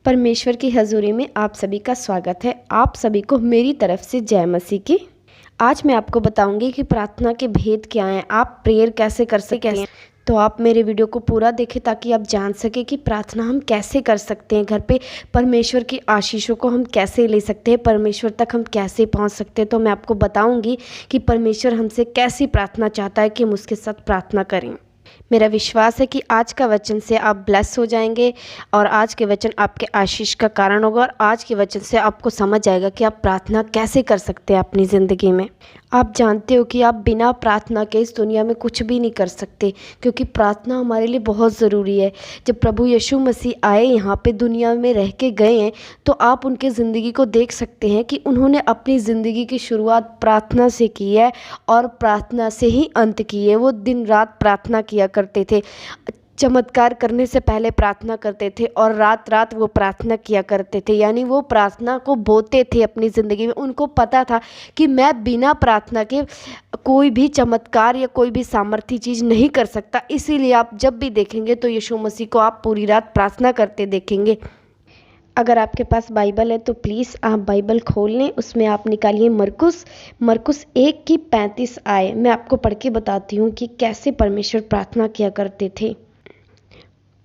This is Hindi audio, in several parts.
परमेश्वर की हज़ूरी में आप सभी का स्वागत है। आप सभी को मेरी तरफ से जय मसीह की। आज मैं आपको बताऊंगी कि प्रार्थना के भेद क्या हैं, आप प्रेयर कैसे कर सकते हैं। तो आप मेरे वीडियो को पूरा देखें ताकि आप जान सकें कि प्रार्थना हम कैसे कर सकते हैं, घर पे परमेश्वर की आशीषों को हम कैसे ले सकते हैं, परमेश्वर तक हम कैसे पहुंच सकते हैं। तो मैं आपको बताऊंगी कि परमेश्वर हमसे कैसी प्रार्थना चाहता है कि हम उसके साथ प्रार्थना करें। मेरा विश्वास है कि आज का वचन से आप ब्लेस हो जाएंगे और आज के वचन आपके आशीष का कारण होगा और आज के वचन से आपको समझ आएगा कि आप प्रार्थना कैसे कर सकते हैं अपनी ज़िंदगी में। आप जानते हो कि आप बिना प्रार्थना के इस दुनिया में कुछ भी नहीं कर सकते, क्योंकि प्रार्थना हमारे लिए बहुत ज़रूरी है। जब प्रभु यीशु मसीह आए, यहाँ पे दुनिया में रह के गए हैं, तो आप उनके ज़िंदगी को देख सकते हैं कि उन्होंने अपनी ज़िंदगी की शुरुआत प्रार्थना से की है और प्रार्थना से ही अंत की है। वो दिन रात प्रार्थना किया करते थे, चमत्कार करने से पहले प्रार्थना करते थे और रात रात वो प्रार्थना किया करते थे, यानी वो प्रार्थना को बोते थे अपनी ज़िंदगी में। उनको पता था कि मैं बिना प्रार्थना के कोई भी चमत्कार या कोई भी सामर्थ्य चीज़ नहीं कर सकता। इसीलिए आप जब भी देखेंगे तो यीशु मसीह को आप पूरी रात प्रार्थना करते देखेंगे। अगर आपके पास बाइबल है तो प्लीज़ आप बाइबल खोल लें, उसमें आप निकालिए मरकुस 1:35 आए। मैं आपको पढ़ के बताती हूँ कि कैसे परमेश्वर प्रार्थना किया करते थे।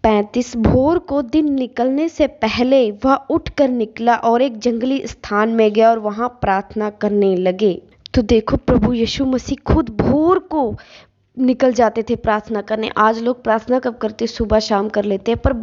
35 भोर को दिन निकलने से पहले वह उठकर निकला और एक जंगली स्थान में गया और वहां प्रार्थना करने लगे। तो देखो, प्रभु यीशु मसीह खुद भोर को निकल जाते थे प्रार्थना करने। आज लोग प्रार्थना कब करते, सुबह शाम कर लेते हैं, पर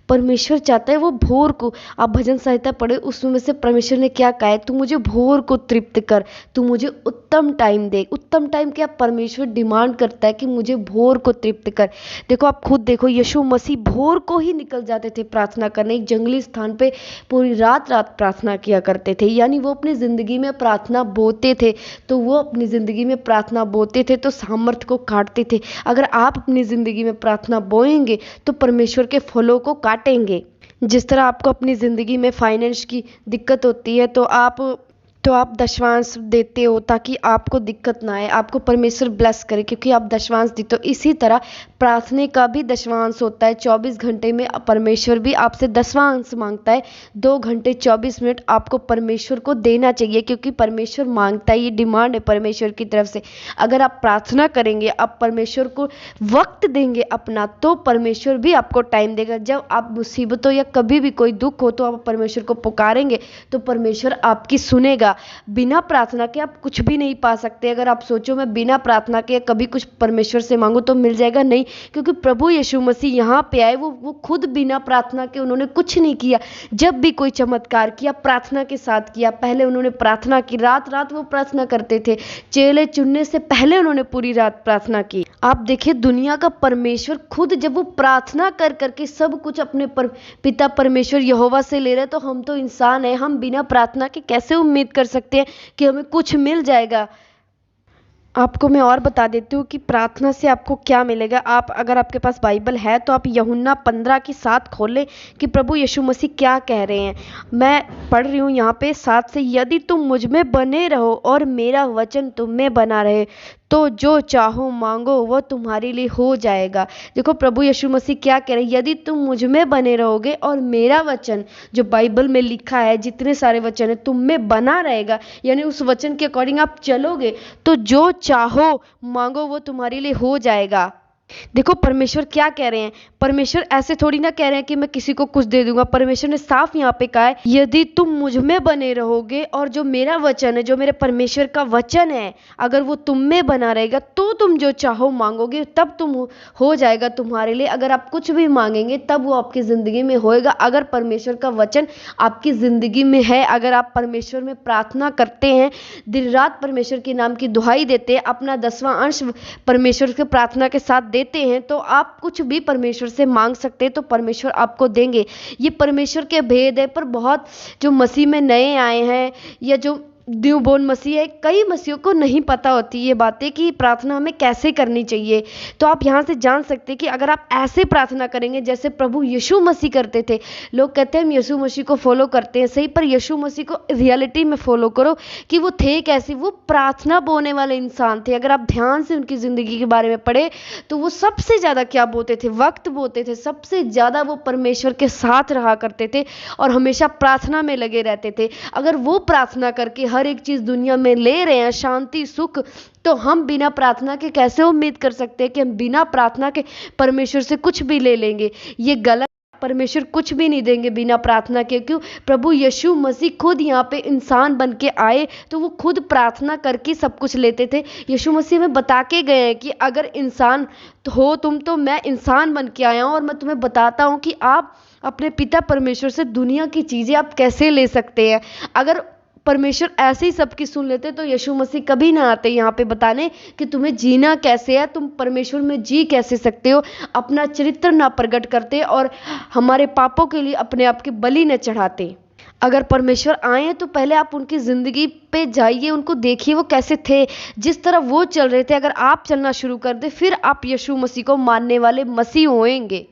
परमेश्वर चाहता है वो भोर को। आप भजन संहिता पढ़े, उसमें से परमेश्वर ने क्या कहा है, तू मुझे भोर को तृप्त कर, तू मुझे उत्तम टाइम दे। उत्तम टाइम क्या परमेश्वर डिमांड करता है कि मुझे भोर को तृप्त कर। देखो, आप खुद देखो, यीशु मसीह भोर को ही निकल जाते थे प्रार्थना करने। एक जंगली स्थान पे पूरी रात रात प्रार्थना किया करते थे, यानी वो अपनी ज़िंदगी में प्रार्थना बोते थे। तो वो अपनी ज़िंदगी में प्रार्थना बोते थे तो सामर्थ्य को काटते थे। अगर आप अपनी ज़िंदगी में प्रार्थना बोएंगे तो परमेश्वर के फलों को काटेंगे। जिस तरह आपको अपनी ज़िंदगी में फाइनेंस की दिक्कत होती है तो आप दशवांश देते हो ताकि आपको दिक्कत ना आए, आपको परमेश्वर ब्लेस करे, क्योंकि आप दशवांश देते हो। इसी तरह प्रार्थना का भी दशवांश होता है। 24 घंटे में परमेश्वर भी आपसे दशवांश मांगता है। 2 घंटे 24 मिनट आपको परमेश्वर को देना चाहिए, क्योंकि परमेश्वर मांगता है, ये डिमांड है परमेश्वर की तरफ से। अगर आप प्रार्थना करेंगे, आप परमेश्वर को वक्त देंगे अपना, तो परमेश्वर भी आपको टाइम देगा। जब आप मुसीबतों या कभी भी कोई दुख हो तो आप परमेश्वर को पुकारेंगे तो परमेश्वर आपकी सुनेगा। बिना प्रार्थना के आप कुछ भी नहीं पा सकते। अगर आप सोचो मैं बिना प्रार्थना के कभी कुछ परमेश्वर से मांगू तो मिल जाएगा, नहीं, क्योंकि प्रभु यीशु मसीह यहाँ पे आए, वो खुद बिना प्रार्थना के उन्होंने कुछ नहीं किया। जब भी कोई चमत्कार किया, प्रार्थना के साथ किया। पहले उन्होंने प्रार्थना की, रात रात वो प्रार्थना करते थे। चेले चुनने से पहले उन्होंने पूरी रात प्रार्थना की। आप देखिए, दुनिया का परमेश्वर खुद जब वो प्रार्थना कर करके सब कुछ अपने पिता परमेश्वर यहोवा से ले रहे, तो हम तो इंसान है, हम बिना प्रार्थना के कैसे उम्मीद कर सकते हैं कि हमें कुछ मिल जाएगा। आपको मैं और बता देती हूँ कि प्रार्थना से आपको क्या मिलेगा। अगर आपके पास बाइबल है तो आप यूहन्ना 15:7 खोलें कि प्रभु यीशु मसीह क्या कह रहे हैं। मैं पढ़ रही हूँ यहाँ पे 7 से, यदि तुम मुझ में बने रहो और मेरा वचन तुम में बना रहे तो जो चाहो मांगो वो तुम्हारे लिए हो जाएगा। देखो, प्रभु यीशु मसीह क्या कह रहे हैं, यदि तुम मुझ में बने रहोगे और मेरा वचन जो बाइबल में लिखा है, जितने सारे वचन है, तुम में बना रहेगा, यानी उस वचन के अकॉर्डिंग आप चलोगे तो जो चाहो मांगो वो तुम्हारे लिए हो जाएगा। देखो, परमेश्वर क्या कह रहे हैं, परमेश्वर ऐसे थोड़ी ना कह रहे हैं कि मैं किसी को कुछ दे दूंगा। परमेश्वर ने साफ यहाँ पे कहा है, यदि तुम मुझ में बने रहोगे और जो मेरा वचन है, जो मेरे परमेश्वर का वचन है, अगर वो तुम में बना रहेगा तो तुम जो चाहो मांगोगे, तब तुम हो जाएगा तुम्हारे लिए। अगर आप कुछ भी मांगेंगे तब वो आपकी ज़िंदगी में होएगा, अगर परमेश्वर का वचन आपकी ज़िंदगी में है। अगर आप परमेश्वर में प्रार्थना करते हैं, दिन रात परमेश्वर के नाम की दुहाई देते हैं, अपना 10वां अंश परमेश्वर के प्रार्थना के साथ देते हैं, तो आप कुछ भी परमेश्वर से मांग सकते हैं तो परमेश्वर आपको देंगे। ये परमेश्वर के भेद है। पर बहुत जो मसीह में नए आए हैं या जो न्यूबॉर्न मसीह है, कई मसीहों को नहीं पता होती ये बातें कि प्रार्थना हमें कैसे करनी चाहिए। तो आप यहाँ से जान सकते हैं कि अगर आप ऐसे प्रार्थना करेंगे जैसे प्रभु यीशु मसीह करते थे। लोग कहते हैं हम यीशु मसीह को फॉलो करते हैं, सही, पर यीशु मसीह को रियलिटी में फॉलो करो कि वो थे कैसे। वो प्रार्थना बोने वाले इंसान थे। अगर आप ध्यान से उनकी ज़िंदगी के बारे में पढ़े तो वो सबसे ज़्यादा क्या बोलते थे, वक्त बोलते थे। सबसे ज़्यादा वो परमेश्वर के साथ रहा करते थे और हमेशा प्रार्थना में लगे रहते थे। अगर वो प्रार्थना करके हर एक चीज़ दुनिया में ले रहे हैं, शांति सुख, तो हम बिना प्रार्थना के कैसे उम्मीद कर सकते हैं कि हम बिना प्रार्थना के परमेश्वर से कुछ भी ले लेंगे। ये गलत। परमेश्वर कुछ भी नहीं देंगे बिना प्रार्थना के। क्यों? प्रभु यीशु मसीह खुद यहाँ पे इंसान बन के आए तो वो खुद प्रार्थना करके सब कुछ लेते थे। यीशु मसीह हमें बता के गए हैं कि अगर इंसान हो तुम, तो मैं इंसान बन के आया हूँ और मैं तुम्हें बताता हूँ कि आप अपने पिता परमेश्वर से दुनिया की चीज़ें आप कैसे ले सकते हैं। अगर परमेश्वर ऐसे ही सबकी सुन लेते तो यीशु मसीह कभी ना आते यहाँ पे बताने कि तुम्हें जीना कैसे है, तुम परमेश्वर में जी कैसे सकते हो, अपना चरित्र ना प्रकट करते और हमारे पापों के लिए अपने आप की बलि न चढ़ाते। अगर परमेश्वर आए तो पहले आप उनकी ज़िंदगी पे जाइए, उनको देखिए वो कैसे थे, जिस तरह वो चल रहे थे। अगर आप चलना शुरू कर दे फिर आप यीशु मसीह को मानने वाले मसीह होएंगे।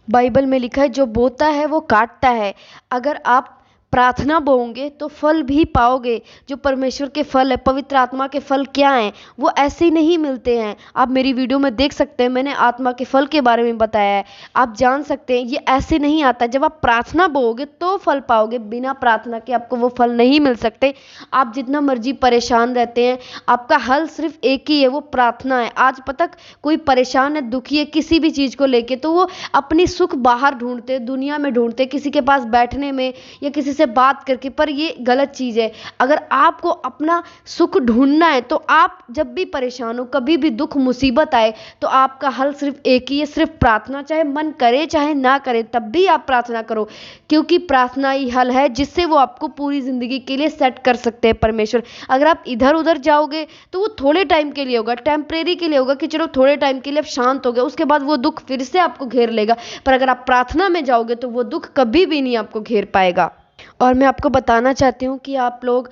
बाइबल में लिखा है जो बोता है वो काटता है। अगर आप प्रार्थना बोओगे तो फल भी पाओगे। जो परमेश्वर के फल है, पवित्र आत्मा के फल क्या हैं, वो ऐसे ही नहीं मिलते हैं। आप मेरी वीडियो में देख सकते हैं, मैंने आत्मा के फल के बारे में बताया है। आप जान सकते हैं ये ऐसे नहीं आता। जब आप प्रार्थना बोओगे तो फल पाओगे, बिना प्रार्थना के आपको वो फल नहीं मिल सकते। आप जितना मर्जी परेशान रहते हैं, आपका हल सिर्फ एक ही है, वो प्रार्थना है। आज तक कोई परेशान है, दुखी है किसी भी चीज़ को लेके, तो वो अपनी सुख बाहर ढूंढते, दुनिया में ढूंढते, किसी के पास बैठने में या किसी से बात करके। पर ये गलत चीज़ है। अगर आपको अपना सुख ढूंढना है तो आप जब भी परेशान हो, कभी भी दुख मुसीबत आए, तो आपका हल सिर्फ एक ही है, सिर्फ प्रार्थना। चाहे मन करे चाहे ना करे, तब भी आप प्रार्थना करो, क्योंकि प्रार्थना ही हल है जिससे वो आपको पूरी ज़िंदगी के लिए सेट कर सकते हैं परमेश्वर। अगर आप इधर उधर जाओगे तो वो थोड़े टाइम के लिए होगा, टेम्परेरी के लिए होगा कि चलो थोड़े टाइम के लिए आप शांत हो गए, उसके बाद वो दुख फिर से आपको घेर लेगा। पर अगर आप प्रार्थना में जाओगे तो वो दुख कभी भी नहीं आपको घेर पाएगा। और मैं आपको बताना चाहती हूँ कि आप लोग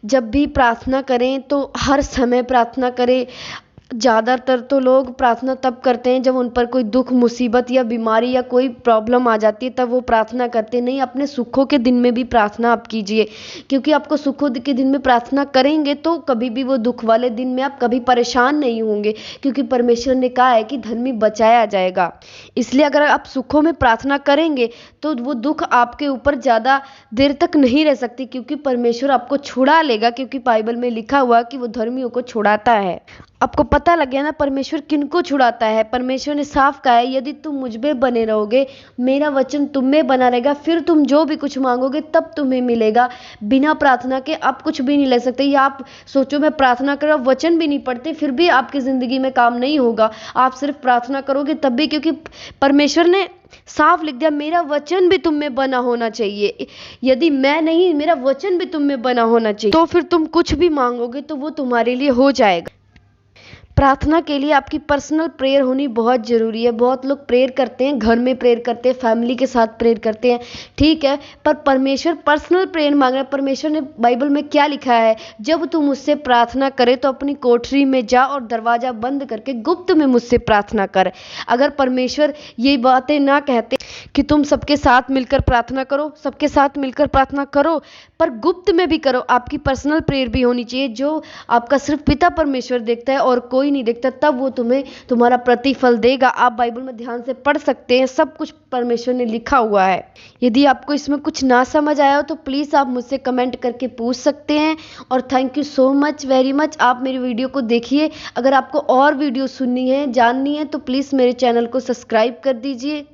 जब भी प्रार्थना करें तो हर समय प्रार्थना करें। ज़्यादातर तो लोग प्रार्थना तब करते हैं जब उन पर कोई दुख मुसीबत या बीमारी या कोई प्रॉब्लम आ जाती है, तब वो प्रार्थना करते नहीं। अपने सुखों के दिन में भी प्रार्थना आप कीजिए, क्योंकि आपको सुखों के दिन में प्रार्थना करेंगे तो कभी भी वो दुख वाले दिन में आप कभी परेशान नहीं होंगे, क्योंकि परमेश्वर ने कहा है कि धर्मी बचाया जाएगा। इसलिए अगर आप सुखों में प्रार्थना करेंगे तो वो दुख आपके ऊपर ज़्यादा देर तक नहीं रह सकती, क्योंकि परमेश्वर आपको छुड़ा लेगा, क्योंकि बाइबल में लिखा हुआ कि वो धर्मियों को छुड़ाता है। आपको पता लग गया ना परमेश्वर किनको छुड़ाता है। परमेश्वर ने साफ कहा है, यदि तुम मुझ में बने रहोगे, मेरा वचन तुम में बना रहेगा, फिर तुम जो भी कुछ मांगोगे तब तुम्हें मिलेगा। बिना प्रार्थना के आप कुछ भी नहीं ले सकते। या आप सोचो मैं प्रार्थना कर रहा हूँ, वचन भी नहीं पढ़ते, फिर भी आपकी ज़िंदगी में काम नहीं होगा। आप सिर्फ प्रार्थना करोगे तब भी, क्योंकि परमेश्वर ने साफ लिख दिया मेरा वचन भी तुम में बना होना चाहिए। यदि मैं नहीं, मेरा वचन भी तुम में बना होना चाहिए, तो फिर तुम कुछ भी मांगोगे तो वो तुम्हारे लिए हो जाएगा। प्रार्थना के लिए आपकी पर्सनल प्रेयर होनी बहुत ज़रूरी है। बहुत लोग प्रेयर करते हैं, घर में प्रेयर करते हैं, फैमिली के साथ प्रेयर करते हैं, ठीक है, पर परमेश्वर पर्सनल प्रेयर मांग रहा है। परमेश्वर ने बाइबल में क्या लिखा है, जब तुम मुझसे प्रार्थना करे तो अपनी कोठरी में जा और दरवाज़ा बंद करके गुप्त में मुझसे प्रार्थना कर। अगर परमेश्वर ये बातें ना कहते कि तुम सबके साथ मिलकर प्रार्थना करो, सबके साथ मिलकर प्रार्थना करो, पर गुप्त में भी करो, आपकी पर्सनल प्रेयर भी होनी चाहिए जो आपका सिर्फ पिता परमेश्वर देखता है और कोई नहीं देखता, तब वो तुम्हें तुम्हारा प्रतिफल देगा। आप बाइबल में ध्यान से पढ़ सकते हैं, सब कुछ परमेश्वर ने लिखा हुआ है। यदि आपको इसमें कुछ ना समझ आया हो तो प्लीज़ आप मुझसे कमेंट करके पूछ सकते हैं। और thank you so much, very much. आप मेरी वीडियो को देखिए। अगर आपको और वीडियो सुननी है, जाननी है, तो प्लीज़ मेरे चैनल को सब्सक्राइब कर दीजिए।